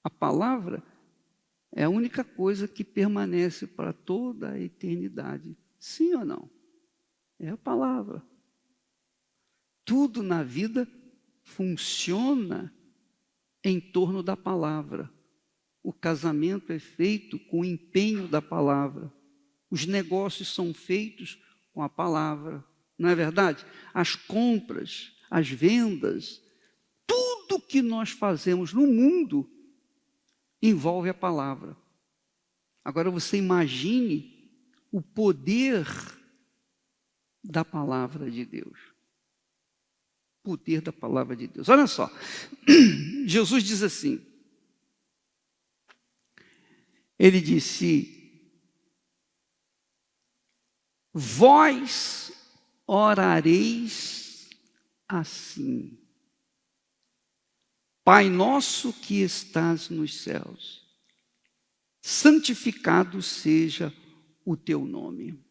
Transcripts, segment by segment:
A palavra é a única coisa que permanece para toda a eternidade. Sim ou não? É a palavra. Tudo na vida funciona em torno da palavra. O casamento é feito com o empenho da palavra. Os negócios são feitos com a palavra. Não é verdade? As compras, as vendas, tudo que nós fazemos no mundo envolve a palavra. Agora você imagine o poder da palavra de Deus. O poder da palavra de Deus. Olha só, Jesus diz assim, ele disse, vós orareis assim, Pai nosso que estás nos céus, santificado seja o teu nome.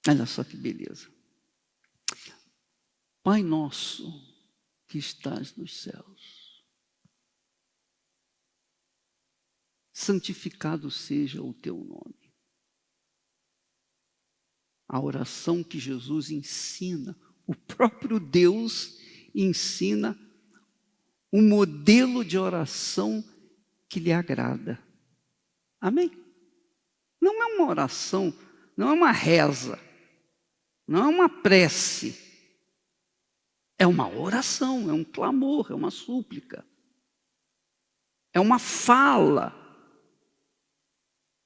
Olha só que beleza. Pai nosso que estás nos céus, santificado seja o teu nome. A oração que Jesus ensina, o próprio Deus ensina um modelo de oração que lhe agrada. Amém? Não é uma oração, não é uma reza, não é uma prece. É uma oração, é um clamor, é uma súplica. É uma fala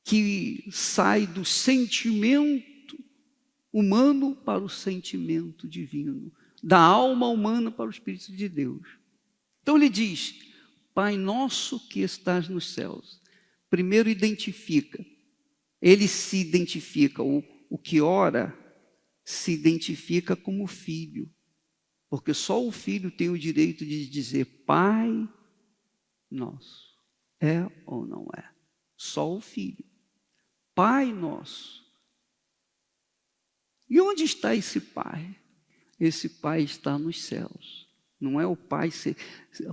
que sai do sentimento humano para o sentimento divino, da alma humana para o Espírito de Deus. Então ele diz, Pai nosso que estás nos céus. Primeiro identifica, ele se identifica, o que ora se identifica como filho. Porque só o filho tem o direito de dizer Pai nosso. É ou não é? Só o filho. Pai nosso. E onde está esse Pai? Esse Pai está nos céus. Não é o Pai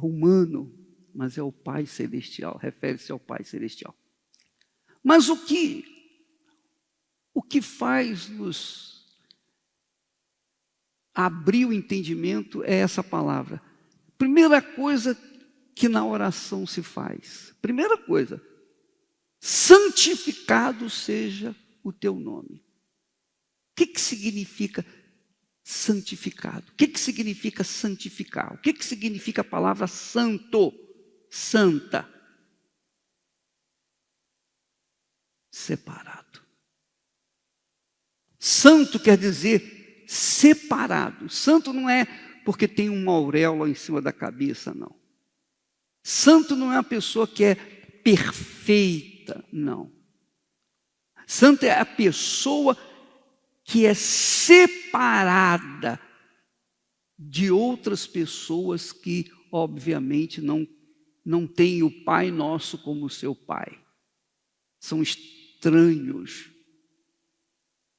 humano, mas é o Pai celestial. Refere-se ao Pai celestial. Mas o que faz nos abrir o entendimento é essa palavra. Primeira coisa que na oração se faz. Primeira coisa, santificado seja o teu nome. O que significa santificado? O que significa santificar? O que significa a palavra santo? Santa. Separado. Santo quer dizer separado. Santo não é porque tem uma auréola em cima da cabeça, não. Santo não é uma pessoa que é perfeita, não. Santo é a pessoa que é separada de outras pessoas que, obviamente, não têm o Pai Nosso como seu Pai. São estranhos.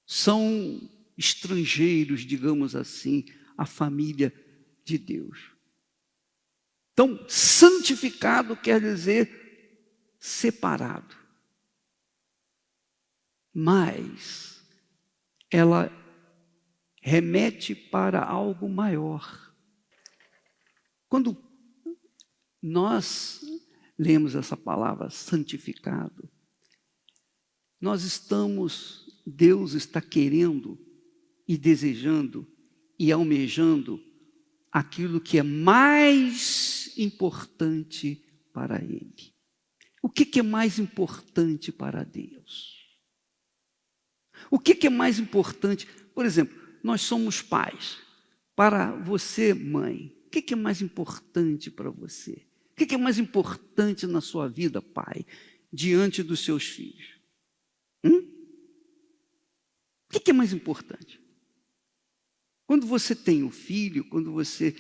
São estrangeiros, digamos assim, à família de Deus. Então, santificado quer dizer separado. Mas ela remete para algo maior. Quando nós lemos essa palavra santificado, Deus está querendo e desejando e almejando aquilo que é mais importante para Ele. O que é mais importante para Deus? O que é mais importante? Por exemplo, nós somos pais. Para você, mãe, o que é mais importante para você? O que é mais importante na sua vida, pai, diante dos seus filhos? O que é mais importante? Quando você tem um filho, quando você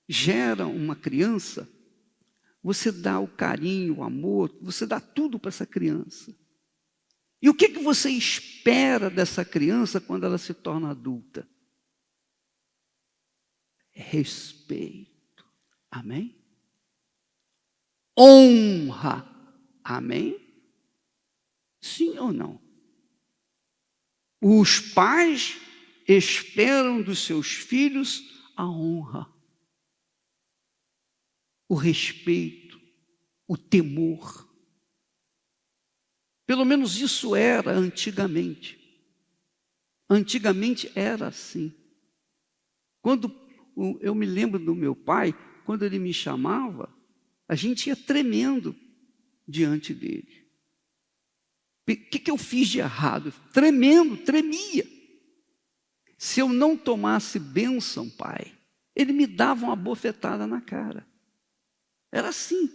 gera uma criança, você dá o carinho, o amor, você dá tudo para essa criança. E o que você espera dessa criança quando ela se torna adulta? Respeito. Amém? honra. Amém? Sim ou não? Os pais esperam dos seus filhos a honra, o respeito, o temor. Pelo menos isso era antigamente. Antigamente era assim. Quando eu me lembro do meu pai, quando ele me chamava, a gente ia tremendo diante dele. O que eu fiz de errado? Tremendo, tremia. Se eu não tomasse bênção, pai, ele me dava uma bofetada na cara. Era assim.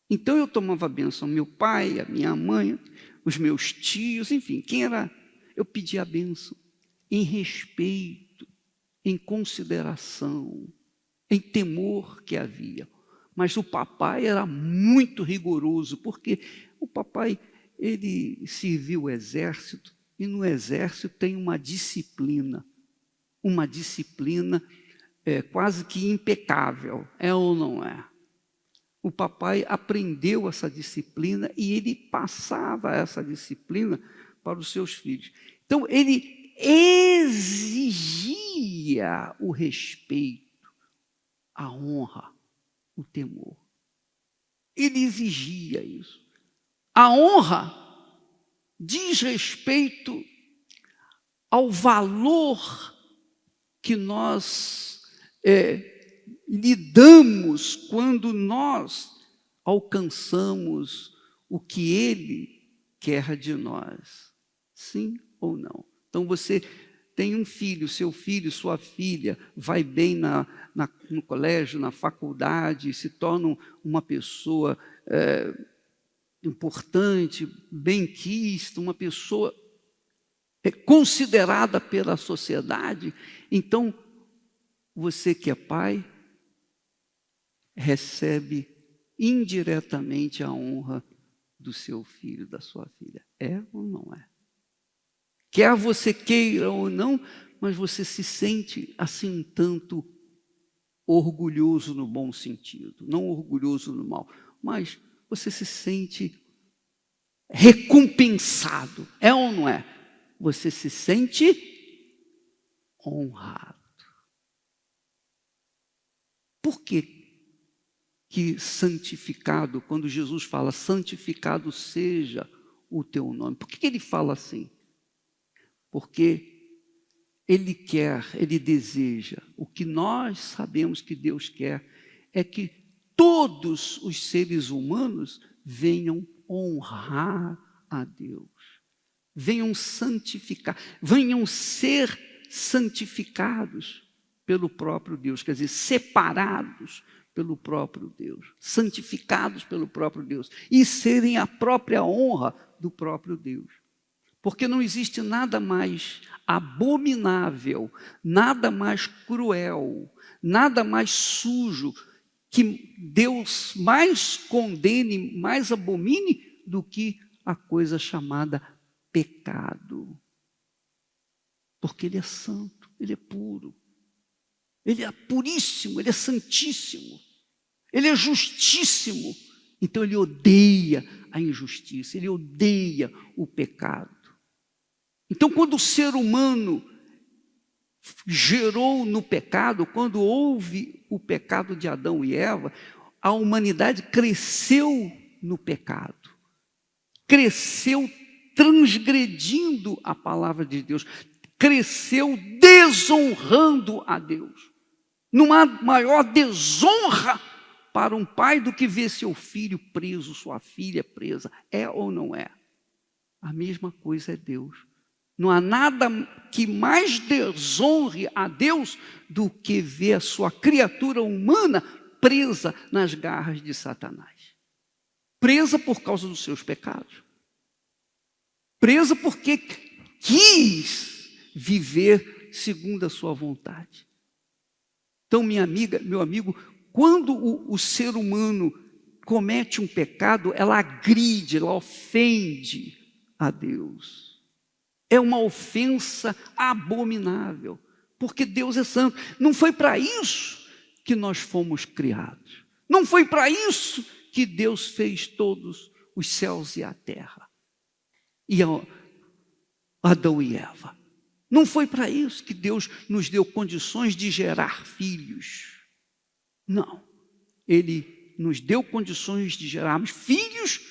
Então eu tomava bênção, meu pai, a minha mãe, os meus tios, enfim, quem era? Eu pedia a bênção em respeito, em consideração, em temor que havia. Mas o papai era muito rigoroso, porque o papai, ele serviu o exército, e no exército tem uma disciplina quase que impecável, é ou não é? O papai aprendeu essa disciplina e ele passava essa disciplina para os seus filhos. Então, ele exigia o respeito, a honra, o temor. Ele exigia isso. A honra diz respeito ao valor que nós lhe damos quando nós alcançamos o que Ele quer de nós. Sim ou não? Então você tem um filho, seu filho, sua filha, vai bem no colégio, na faculdade, se torna uma pessoa importante, bem-quista, uma pessoa considerada pela sociedade. Então, você que é pai, recebe indiretamente a honra do seu filho, da sua filha. É ou não é? Quer você queira ou não, mas você se sente assim um tanto orgulhoso no bom sentido, não orgulhoso no mal, mas você se sente recompensado, é ou não é? Você se sente honrado. Por que santificado, quando Jesus fala santificado seja o teu nome, por que ele fala assim? Porque ele quer, ele deseja, o que nós sabemos que Deus quer, é que todos os seres humanos venham honrar a Deus, venham santificar, venham ser santificados pelo próprio Deus, quer dizer, separados pelo próprio Deus, santificados pelo próprio Deus, e serem a própria honra do próprio Deus. Porque não existe nada mais abominável, nada mais cruel, nada mais sujo, que Deus mais condene, mais abomine, do que a coisa chamada pecado. Porque Ele é santo, Ele é puro, Ele é puríssimo, Ele é santíssimo, Ele é justíssimo. Então Ele odeia a injustiça, Ele odeia o pecado. Então, quando o ser humano gerou no pecado, quando houve o pecado de Adão e Eva, a humanidade cresceu no pecado, cresceu transgredindo a palavra de Deus, cresceu desonrando a Deus. Não há maior desonra para um pai do que ver seu filho preso, sua filha presa. É ou não é? A mesma coisa é Deus. Não há nada que mais desonre a Deus do que ver a sua criatura humana presa nas garras de Satanás. Presa por causa dos seus pecados. Presa porque quis viver segundo a sua vontade. Então, minha amiga, meu amigo, quando o ser humano comete um pecado, ela agride, ela ofende a Deus. É uma ofensa abominável, porque Deus é santo. Não foi para isso que nós fomos criados. Não foi para isso que Deus fez todos os céus e a terra, e Adão e Eva. Não foi para isso que Deus nos deu condições de gerar filhos. Não. Ele nos deu condições de gerarmos filhos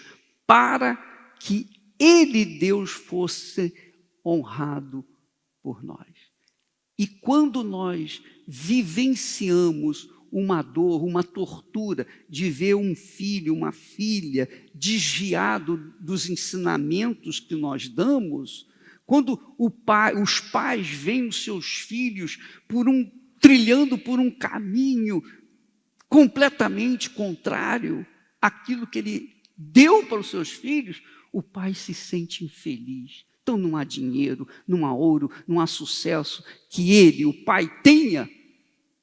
para que Ele, Deus, fosse honrado por nós. E quando nós vivenciamos uma dor, uma tortura de ver um filho, uma filha desviado dos ensinamentos que nós damos, quando os pais veem os seus filhos trilhando por um caminho completamente contrário àquilo que ele deu para os seus filhos, o pai se sente infeliz. Então não há dinheiro, não há ouro, não há sucesso que ele, o pai, tenha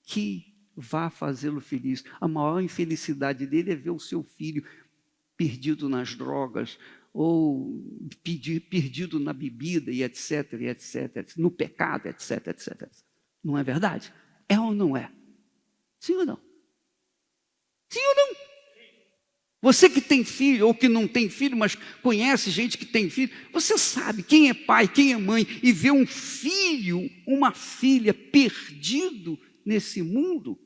que vá fazê-lo feliz. A maior infelicidade dele é ver o seu filho perdido nas drogas, ou perdido na bebida, e etc, no pecado, etc. Não é verdade? É ou não é? Sim ou não? Sim ou não? Você que tem filho, ou que não tem filho, mas conhece gente que tem filho, você sabe quem é pai, quem é mãe, e vê um filho, uma filha perdido nesse mundo,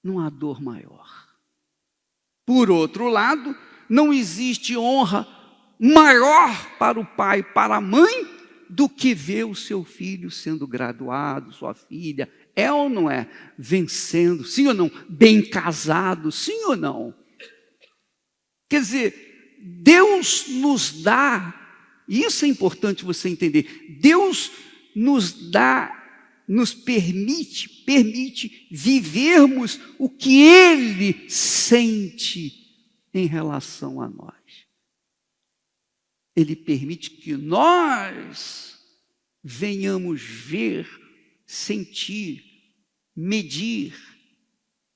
não há dor maior. Por outro lado, não existe honra maior para o pai, para a mãe, do que ver o seu filho sendo graduado, sua filha, é ou não é? Vencendo, sim ou não? Bem casado, sim ou não? Quer dizer, Deus nos dá, e isso é importante você entender, Deus nos dá, nos permite vivermos o que Ele sente em relação a nós. Ele permite que nós venhamos ver, sentir, medir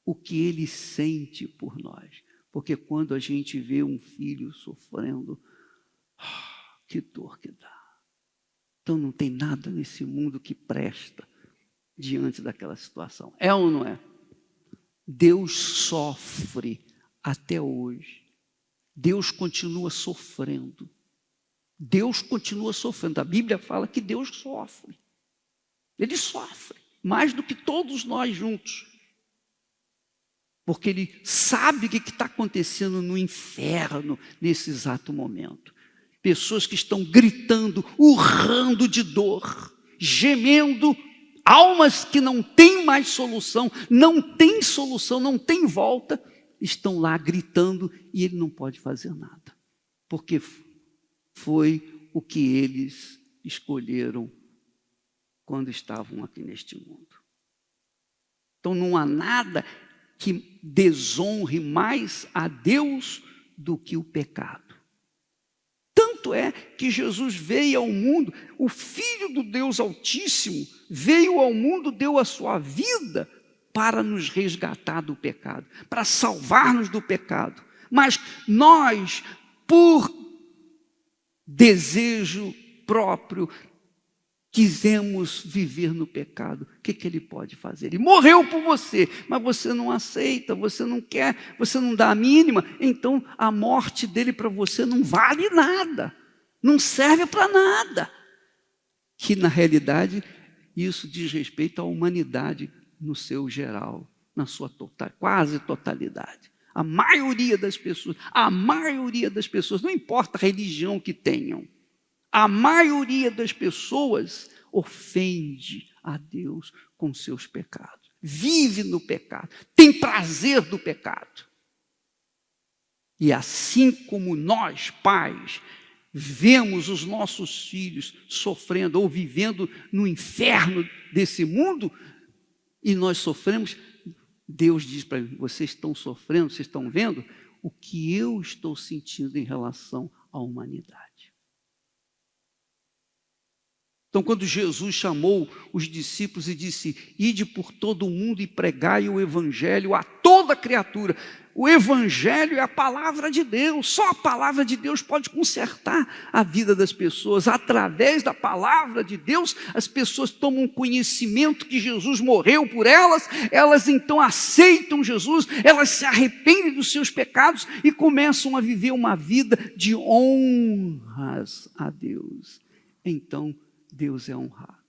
o que Ele sente por nós. Porque quando a gente vê um filho sofrendo, que dor que dá. Então não tem nada nesse mundo que presta diante daquela situação. É ou não é? Deus sofre até hoje. Deus continua sofrendo. Deus continua sofrendo. A Bíblia fala que Deus sofre. Ele sofre mais do que todos nós juntos. Porque Ele sabe o que está acontecendo no inferno nesse exato momento. Pessoas que estão gritando, urrando de dor, gemendo, almas que não têm mais solução, não têm solução, não têm volta, estão lá gritando e Ele não pode fazer nada. Porque foi o que eles escolheram quando estavam aqui neste mundo. Então não há nada que desonre mais a Deus do que o pecado. Tanto é que Jesus veio ao mundo, o Filho do Deus Altíssimo veio ao mundo, deu a sua vida para nos resgatar do pecado, para salvar-nos do pecado. Mas nós, por desejo próprio, quisemos viver no pecado. O que Ele pode fazer? Ele morreu por você, mas você não aceita, você não quer, você não dá a mínima, então a morte dele para você não vale nada, não serve para nada. Que na realidade isso diz respeito à humanidade no seu geral, na sua quase totalidade. A maioria das pessoas, não importa a religião que tenham, a maioria das pessoas ofende a Deus com seus pecados. Vive no pecado, tem prazer do pecado. E assim como nós, pais, vemos os nossos filhos sofrendo ou vivendo no inferno desse mundo, e nós sofremos, Deus diz para mim, vocês estão sofrendo, vocês estão vendo o que eu estou sentindo em relação à humanidade. Então, quando Jesus chamou os discípulos e disse, ide por todo o mundo e pregai o evangelho a toda toda criatura. O Evangelho é a palavra de Deus. Só a palavra de Deus pode consertar a vida das pessoas. Através da palavra de Deus, as pessoas tomam conhecimento que Jesus morreu por elas, elas então aceitam Jesus, elas se arrependem dos seus pecados e começam a viver uma vida de honras a Deus. Então, Deus é honrado.